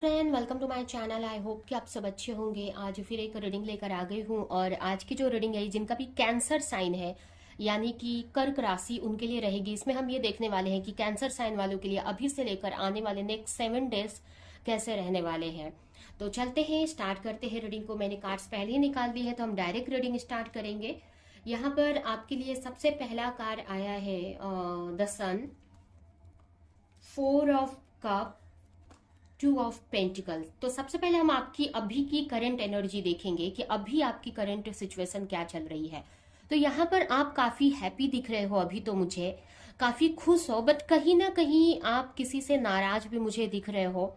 Friend, welcome to my channel. I hope कि आप सब अच्छे होंगे। आज फिर एक रीडिंग लेकर आ गई हूँ और आज की जो रीडिंग है जिनका भी कैंसर साइन है यानी कि कर्क राशि उनके लिए रहेगी। इसमें हम ये देखने वाले हैं कि कैंसर साइन वालों के लिए अभी से लेकर आने वाले नेक्स्ट 7 डेज कैसे रहने वाले हैं। तो चलते हैं, स्टार्ट करते हैं रीडिंग को। मैंने कार्ड्स पहले ही निकाल दी है तो हम डायरेक्ट रीडिंग स्टार्ट करेंगे। यहाँ पर आपके लिए सबसे पहला कार्ड आया है the sun, 4 of cups, 2 of pentacle. तो सबसे पहले हम आपकी अभी की करंट एनर्जी देखेंगे कि अभी आपकी करंट सिचुएशन क्या चल रही है। तो यहाँ पर आप काफी हैप्पी दिख रहे हो, अभी तो मुझे काफी खुश हो, बट कहीं ना कहीं आप किसी से नाराज भी मुझे दिख रहे हो।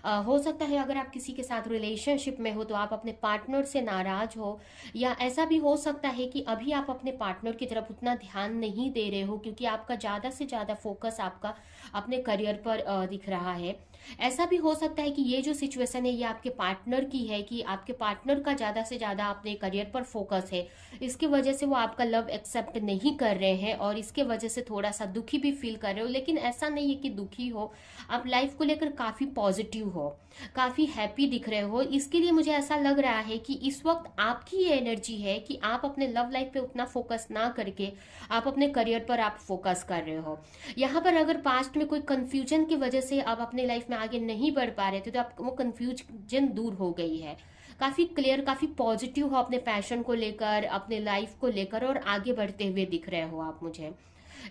हो सकता है अगर आप किसी के साथ रिलेशनशिप में हो तो आप अपने पार्टनर से नाराज हो, या ऐसा भी हो सकता है कि अभी आप अपने पार्टनर की तरफ उतना ध्यान नहीं दे रहे हो क्योंकि आपका ज्यादा से ज्यादा फोकस आपका अपने करियर पर दिख रहा है। ऐसा भी हो सकता है कि ये जो सिचुएशन है ये आपके पार्टनर की है कि आपके पार्टनर का ज्यादा से ज्यादा अपने करियर पर फोकस है। इसकी वजह से वो आपका लव एक्सेप्ट नहीं कर रहे हैं और इसके वजह से थोड़ा सा दुखी भी फील कर रहे हो। लेकिन ऐसा नहीं है कि दुखी हो, आप लाइफ को लेकर काफी पॉजिटिव हो, काफी हैप्पी दिख रहे हो। इसके लिए मुझे ऐसा लग रहा है कि इस वक्त आपकी ये एनर्जी है कि आप अपने लव लाइफ पे उतना फोकस ना करके आप अपने करियर पर आप फोकस कर रहे हो। यहाँ पर अगर पास्ट में कोई कंफ्यूजन की वजह से आप अपने लाइफ में आगे नहीं बढ़ पा रहे थे तो आप वो कंफ्यूजन दूर हो गई है। काफी क्लियर, काफी पॉजिटिव हो अपने पैशन को लेकर, अपने लाइफ को लेकर, और आगे बढ़ते हुए दिख रहे हो आप मुझे।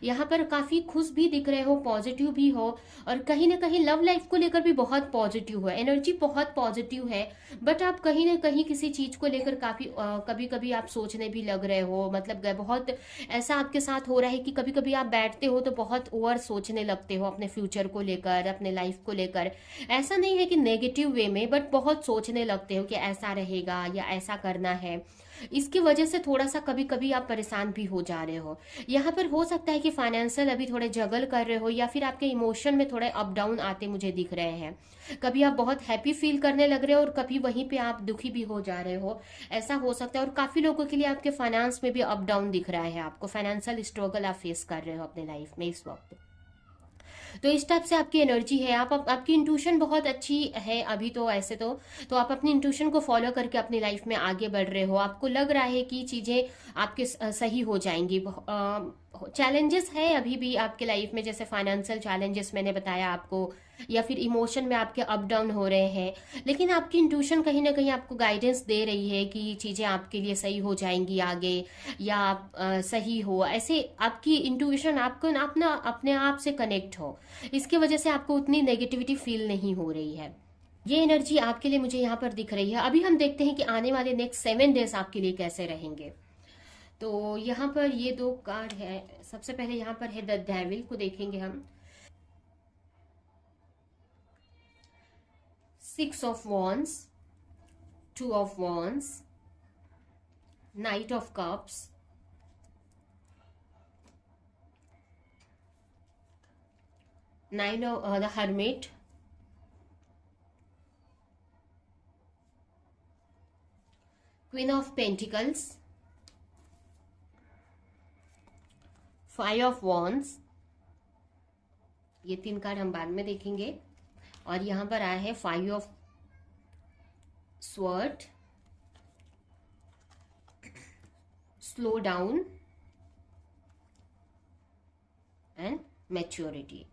यहाँ पर काफी खुश भी दिख रहे हो, पॉजिटिव भी हो, और कहीं ना कहीं लव लाइफ को लेकर भी बहुत पॉजिटिव है, एनर्जी बहुत पॉजिटिव है। बट आप कहीं ना कहीं किसी चीज को लेकर काफी कभी कभी आप सोचने भी लग रहे हो। मतलब बहुत ऐसा आपके साथ हो रहा है कि कभी कभी आप बैठते हो तो बहुत ओवर सोचने लगते हो अपने फ्यूचर को लेकर, अपने लाइफ को लेकर। ऐसा नहीं है कि नेगेटिव वे में, बट बहुत सोचने लगते हो कि ऐसा रहेगा या ऐसा करना है। इसकी वजह से थोड़ा सा कभी कभी आप परेशान भी हो जा रहे हो। यहाँ पर हो सकता है कि फाइनेंशियल अभी थोड़े जगल कर रहे हो, या फिर आपके इमोशन में थोड़े अप डाउन आते मुझे दिख रहे हैं। कभी आप बहुत हैप्पी फील करने लग रहे हो और कभी वहीं पे आप दुखी भी हो जा रहे हो। ऐसा हो सकता है। और काफी लोगों के लिए आपके फाइनेंस में भी अप डाउन दिख रहा है, आपको फाइनेंशियल स्ट्रगल आप फेस कर रहे हो अपने लाइफ में इस वक्त। तो इस टाइप से आपकी एनर्जी है। आपकी इंट्यूशन बहुत अच्छी है अभी तो। ऐसे तो आप अपनी इंट्यूशन को फॉलो करके अपनी लाइफ में आगे बढ़ रहे हो। आपको लग रहा है कि चीजें आपके सही हो जाएंगी। चैलेंजेस है अभी भी आपके लाइफ में, जैसे फाइनेंशियल चैलेंजेस मैंने बताया आपको, या फिर इमोशन में आपके अप डाउन हो रहे हैं। लेकिन आपकी इंट्यूशन कहीं ना कहीं आपको गाइडेंस दे रही है कि चीजें आपके लिए सही हो जाएंगी आगे, या आप सही हो। ऐसे आपकी इंट्यूशन आपको ना अपना अपने आप से कनेक्ट हो, इसकी वजह से आपको उतनी नेगेटिविटी फील नहीं हो रही है। ये एनर्जी आपके लिए मुझे यहाँ पर दिख रही है। अभी हम देखते हैं कि आने वाले नेक्स्ट 7 डेज आपके लिए कैसे रहेंगे। तो यहाँ पर ये 2 कार्ड है। सबसे पहले यहाँ पर है द डेविल को देखेंगे हम। 6 of wands, 2 of wands, night of cups, the hermit, queen of pentacles, 5 of wands. ये 3 कार्ड हम बाद में देखेंगे। और यहाँ पर आया है 5 of sword, slow down and maturity.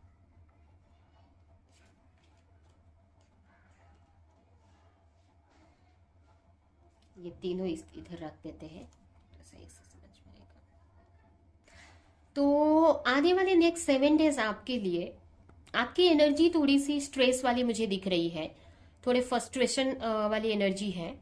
ये तीनों इधर रख देते हैं तो सही से समझ में आएगा। तो आने वाले नेक्स्ट 7 डेज आपके लिए आपकी एनर्जी थोड़ी सी स्ट्रेस वाली मुझे दिख रही है, थोड़े फ्रस्ट्रेशन वाली एनर्जी है।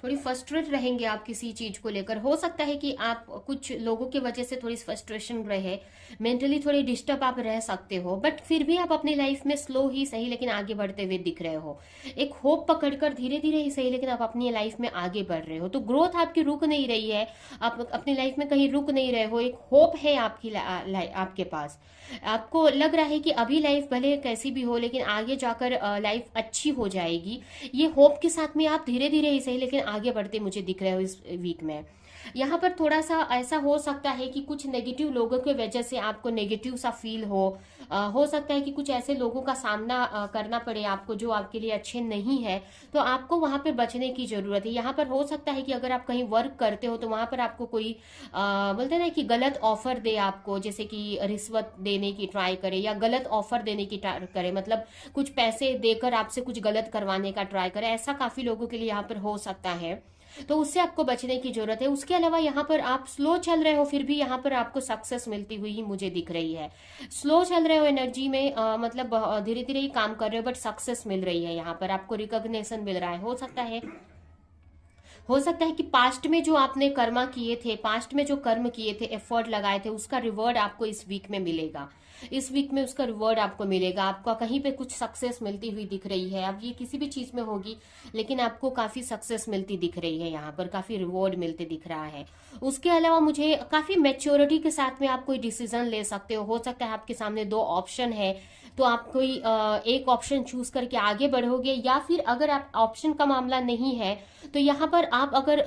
थोड़ी फ्रस्ट्रेट रहेंगे आप किसी चीज को लेकर। हो सकता है कि आप कुछ लोगों की वजह से थोड़ी फ्रस्ट्रेशन रहे, मेंटली थोड़ी डिस्टर्ब आप रह सकते हो, बट फिर भी आप अपनी लाइफ में स्लो ही सही लेकिन आगे बढ़ते हुए दिख रहे हो। एक होप पकड़कर धीरे धीरे ही सही लेकिन आप अपनी लाइफ में आगे बढ़ रहे हो। तो ग्रोथ आपकी रुक नहीं रही है, आप अपनी लाइफ में कहीं रुक नहीं रहे हो। एक होप है आपकी आपके पास। आपको लग रहा है कि अभी लाइफ भले कैसी भी हो लेकिन आगे जाकर लाइफ अच्छी हो जाएगी। ये होप के साथ में आप धीरे धीरे ही सही लेकिन आगे बढ़ते मुझे दिख रहे हो इस वीक में। यहाँ पर थोड़ा सा ऐसा हो सकता है कि कुछ नेगेटिव लोगों की वजह से आपको नेगेटिव सा फील हो सकता है कि कुछ ऐसे लोगों का सामना करना पड़े आपको जो आपके लिए अच्छे नहीं है, तो आपको वहां पर बचने की जरूरत है। यहाँ पर हो सकता है कि अगर आप कहीं वर्क करते हो तो वहां पर आपको कोई बोलते हैं ना कि गलत ऑफर दे आपको, जैसे कि रिश्वत देने की ट्राई करे या गलत ऑफर देने की ट्राई करे, मतलब कुछ पैसे देकर आपसे कुछ गलत करवाने का ट्राई करे, ऐसा काफी लोगों के लिए यहाँ पर हो सकता है। तो उससे आपको बचने की जरूरत है। उसके अलावा यहाँ पर आप स्लो चल रहे हो फिर भी यहाँ पर आपको सक्सेस मिलती हुई ही मुझे दिख रही है। स्लो चल रहे हो एनर्जी में, मतलब धीरे धीरे ही काम कर रहे हो, बट सक्सेस मिल रही है। यहाँ पर आपको रिकॉग्निशन मिल रहा है। हो सकता है कि पास्ट में जो आपने कर्मा किए थे, पास्ट में जो कर्म किए थे, एफर्ट लगाए थे, उसका रिवॉर्ड आपको इस वीक में मिलेगा। इस वीक में उसका रिवॉर्ड आपको मिलेगा। आपको कहीं पे कुछ सक्सेस मिलती हुई दिख रही है। अब ये किसी भी चीज में होगी, लेकिन आपको काफी सक्सेस मिलती दिख रही है, यहाँ पर काफी रिवॉर्ड मिलते दिख रहा है। उसके अलावा मुझे काफी मेच्योरिटी के साथ में आप कोई डिसीजन ले सकते हो सकता है आपके सामने दो ऑप्शन है, तो आप कोई एक ऑप्शन चूज करके आगे बढ़ोगे, या फिर अगर आप ऑप्शन का मामला नहीं है तो यहाँ पर आप अगर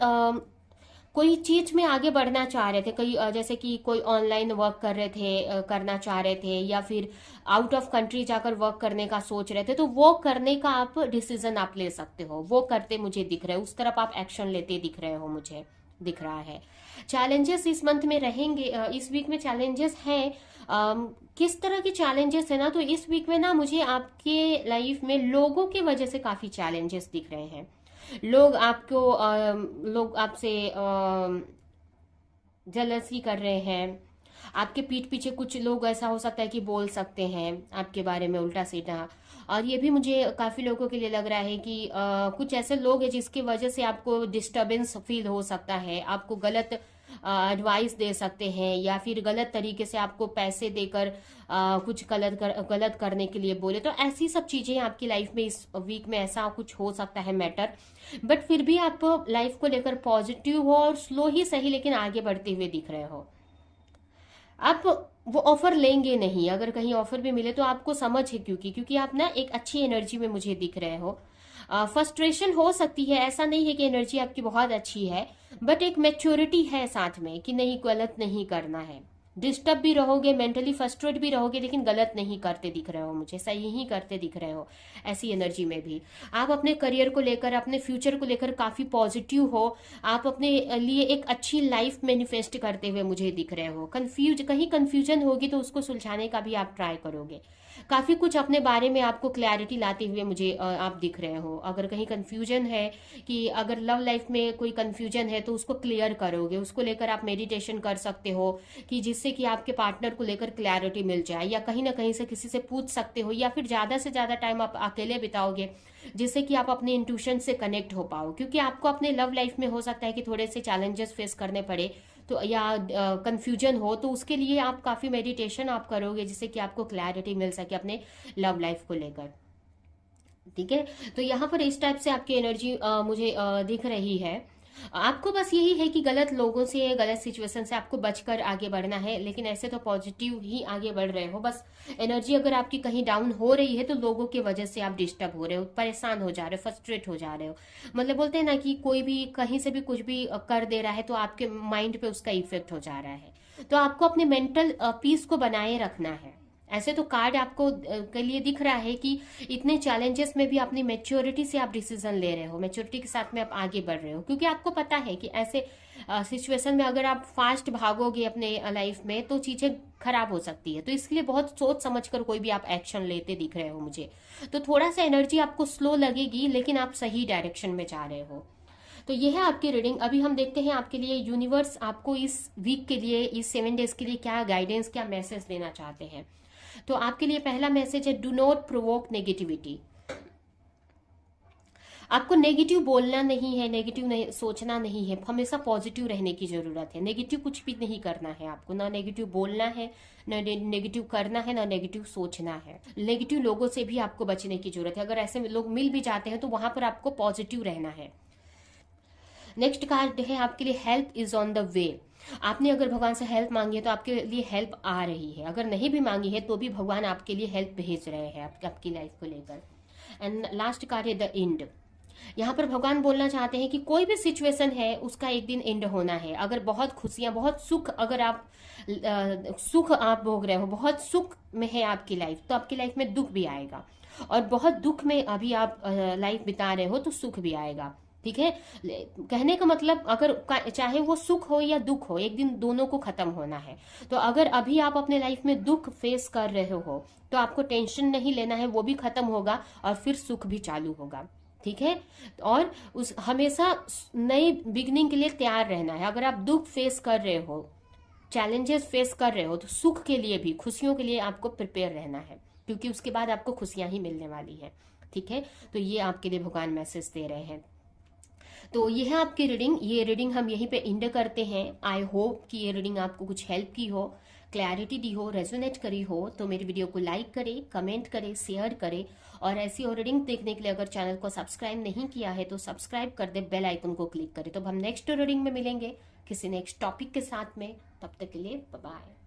कोई चीज में आगे बढ़ना चाह रहे थे, कई जैसे कि कोई ऑनलाइन वर्क कर रहे थे, करना चाह रहे थे, या फिर आउट ऑफ कंट्री जाकर वर्क करने का सोच रहे थे, तो वो करने का आप डिसीजन आप ले सकते हो। वो करते मुझे दिख रहे हो, उस तरफ आप एक्शन लेते दिख रहे हो, मुझे दिख रहा है। चैलेंजेस इस मंथ में रहेंगे, इस वीक में चैलेंजेस हैं। किस तरह के चैलेंजेस है ना, तो इस वीक में ना मुझे आपके लाइफ में लोगों की वजह से काफी चैलेंजेस दिख रहे हैं। लोग आपसे जलसी कर रहे हैं। आपके पीठ पीछे कुछ लोग ऐसा हो सकता है कि बोल सकते हैं आपके बारे में उल्टा सीधा। और ये भी मुझे काफी लोगों के लिए लग रहा है कि कुछ ऐसे लोग हैं जिसकी वजह से आपको डिस्टरबेंस फील हो सकता है, आपको गलत एडवाइस दे सकते हैं, या फिर गलत तरीके से आपको पैसे देकर कुछ गलत करने के लिए बोले। तो ऐसी सब चीजें आपकी लाइफ में इस वीक में ऐसा कुछ हो सकता है मैटर। बट फिर भी आप लाइफ को लेकर पॉजिटिव हो और स्लो ही सही लेकिन आगे बढ़ते हुए दिख रहे हो। आप वो ऑफर लेंगे नहीं, अगर कहीं ऑफर भी मिले तो आपको समझ है, क्योंकि आप ना एक अच्छी एनर्जी में मुझे दिख रहे हो। फ्रस्ट्रेशन हो सकती है, ऐसा नहीं है कि एनर्जी आपकी बहुत अच्छी है, बट एक मैच्योरिटी है साथ में कि नहीं, गलत नहीं करना है। डिस्टर्ब भी रहोगे, मेंटली फ्रस्ट्रेट भी रहोगे, लेकिन गलत नहीं करते दिख रहे हो मुझे, सही ही करते दिख रहे हो। ऐसी एनर्जी में भी आप अपने करियर को लेकर, अपने फ्यूचर को लेकर काफी पॉजिटिव हो। आप अपने लिए एक अच्छी लाइफ मैनिफेस्ट करते हुए मुझे दिख रहे हो। कहीं कंफ्यूजन होगी तो उसको सुलझाने का भी आप ट्राई करोगे। काफी कुछ अपने बारे में आपको क्लैरिटी लाते हुए मुझे आप दिख रहे हो। अगर कहीं कंफ्यूजन है, कि अगर लव लाइफ में कोई कंफ्यूजन है तो उसको क्लियर करोगे, उसको लेकर आप मेडिटेशन कर सकते हो कि जिससे कि आपके पार्टनर को लेकर क्लैरिटी मिल जाए, या कहीं ना कहीं से किसी से पूछ सकते हो, या फिर ज्यादा से ज्यादा टाइम आप अकेले बिताओगे जिससे कि आप अपने इंट्यूशन से कनेक्ट हो पाओ। क्योंकि आपको अपने लव लाइफ में हो सकता है कि थोड़े से चैलेंजेस फेस करने पड़े, तो या कंफ्यूजन हो, तो उसके लिए आप काफी मेडिटेशन आप करोगे जिससे कि आपको क्लैरिटी मिल सके अपने लव लाइफ को लेकर। ठीक है, तो यहाँ पर इस टाइप से आपकी एनर्जी मुझे दिख रही है। आपको बस यही है कि गलत लोगों से, गलत सिचुएशन से आपको बचकर आगे बढ़ना है, लेकिन ऐसे तो पॉजिटिव ही आगे बढ़ रहे हो। बस एनर्जी अगर आपकी कहीं डाउन हो रही है तो लोगों की वजह से आप डिस्टर्ब हो रहे हो, परेशान हो जा रहे हो, फ्रस्ट्रेट हो जा रहे हो। मतलब बोलते हैं ना कि कोई भी कहीं से भी कुछ भी कर दे रहा है तो आपके माइंड पे उसका इफेक्ट हो जा रहा है। तो आपको अपने मेंटल पीस को बनाए रखना है। ऐसे तो कार्ड आपको के लिए दिख रहा है कि इतने चैलेंजेस में भी अपनी मेच्योरिटी से आप डिसीजन ले रहे हो, मेच्योरिटी के साथ में आप आगे बढ़ रहे हो, क्योंकि आपको पता है कि ऐसे सिचुएशन में अगर आप फास्ट भागोगे अपने लाइफ में तो चीजें खराब हो सकती है। तो इसलिए बहुत सोच समझ कर कोई भी आप एक्शन लेते दिख रहे हो मुझे। तो थोड़ा सा एनर्जी आपको स्लो लगेगी, लेकिन आप सही डायरेक्शन में जा रहे हो। तो ये है आपकी रीडिंग। अभी हम देखते हैं आपके लिए यूनिवर्स आपको इस वीक के लिए, इस 7 डेज के लिए क्या गाइडेंस, क्या मैसेज देना चाहते हैं। तो आपके लिए पहला मैसेज है, डू नॉट प्रोवोक नेगेटिविटी। आपको नेगेटिव बोलना नहीं है, नेगेटिव नहीं सोचना नहीं है, हमेशा पॉजिटिव रहने की जरूरत है। नेगेटिव कुछ भी नहीं करना है आपको, ना नेगेटिव बोलना है, ना नेगेटिव करना है, ना नेगेटिव सोचना है। नेगेटिव लोगों से भी आपको बचने की जरूरत है। अगर ऐसे लोग मिल भी जाते हैं तो वहां पर आपको पॉजिटिव रहना है। नेक्स्ट कार्ड है आपके लिए, help is on the way. आपने अगर भगवान से हेल्प मांगी है तो आपके लिए हेल्प आ रही है। अगर नहीं भी मांगी है तो भी भगवान आपके लिए हेल्प भेज रहे हैं आपकी लाइफ को लेकर। एंड लास्ट कार्ड है द एंड। यहाँ पर भगवान बोलना चाहते हैं कि कोई भी सिचुएशन है उसका एक दिन एंड होना है। अगर बहुत खुशियां, बहुत सुख, अगर आप सुख आप भोग रहे हो, बहुत सुख में है आपकी लाइफ, तो आपकी लाइफ में दुख भी आएगा। और बहुत दुख में अभी आप लाइफ बिता रहे हो तो सुख भी आएगा। ठीक है, कहने का मतलब अगर चाहे वो सुख हो या दुख हो, एक दिन दोनों को खत्म होना है। तो अगर अभी आप अपने लाइफ में दुख फेस कर रहे हो तो आपको टेंशन नहीं लेना है, वो भी खत्म होगा और फिर सुख भी चालू होगा। ठीक है, और उस हमेशा नई बिगनिंग के लिए तैयार रहना है। अगर आप दुख फेस कर रहे हो, चैलेंजेस फेस कर रहे हो, तो सुख के लिए भी, खुशियों के लिए आपको प्रिपेयर रहना है, क्योंकि उसके बाद आपको खुशियां ही मिलने वाली है। ठीक है, तो ये आपके लिए भगवान मैसेज दे रहे हैं। तो ये है आपकी रीडिंग। ये रीडिंग हम यहीं पे एंड करते हैं। आई होप कि ये रीडिंग आपको कुछ हेल्प की हो, क्लैरिटी दी हो, रेजोनेट करी हो। तो मेरी वीडियो को लाइक करें, कमेंट करें, शेयर करें, और ऐसी और रीडिंग देखने के लिए अगर चैनल को सब्सक्राइब नहीं किया है तो सब्सक्राइब कर दे, बेल आइकन को क्लिक करें। तो हम नेक्स्ट रीडिंग में मिलेंगे किसी नेक्स्ट टॉपिक के साथ में। तब तक के लिए बाय बाय।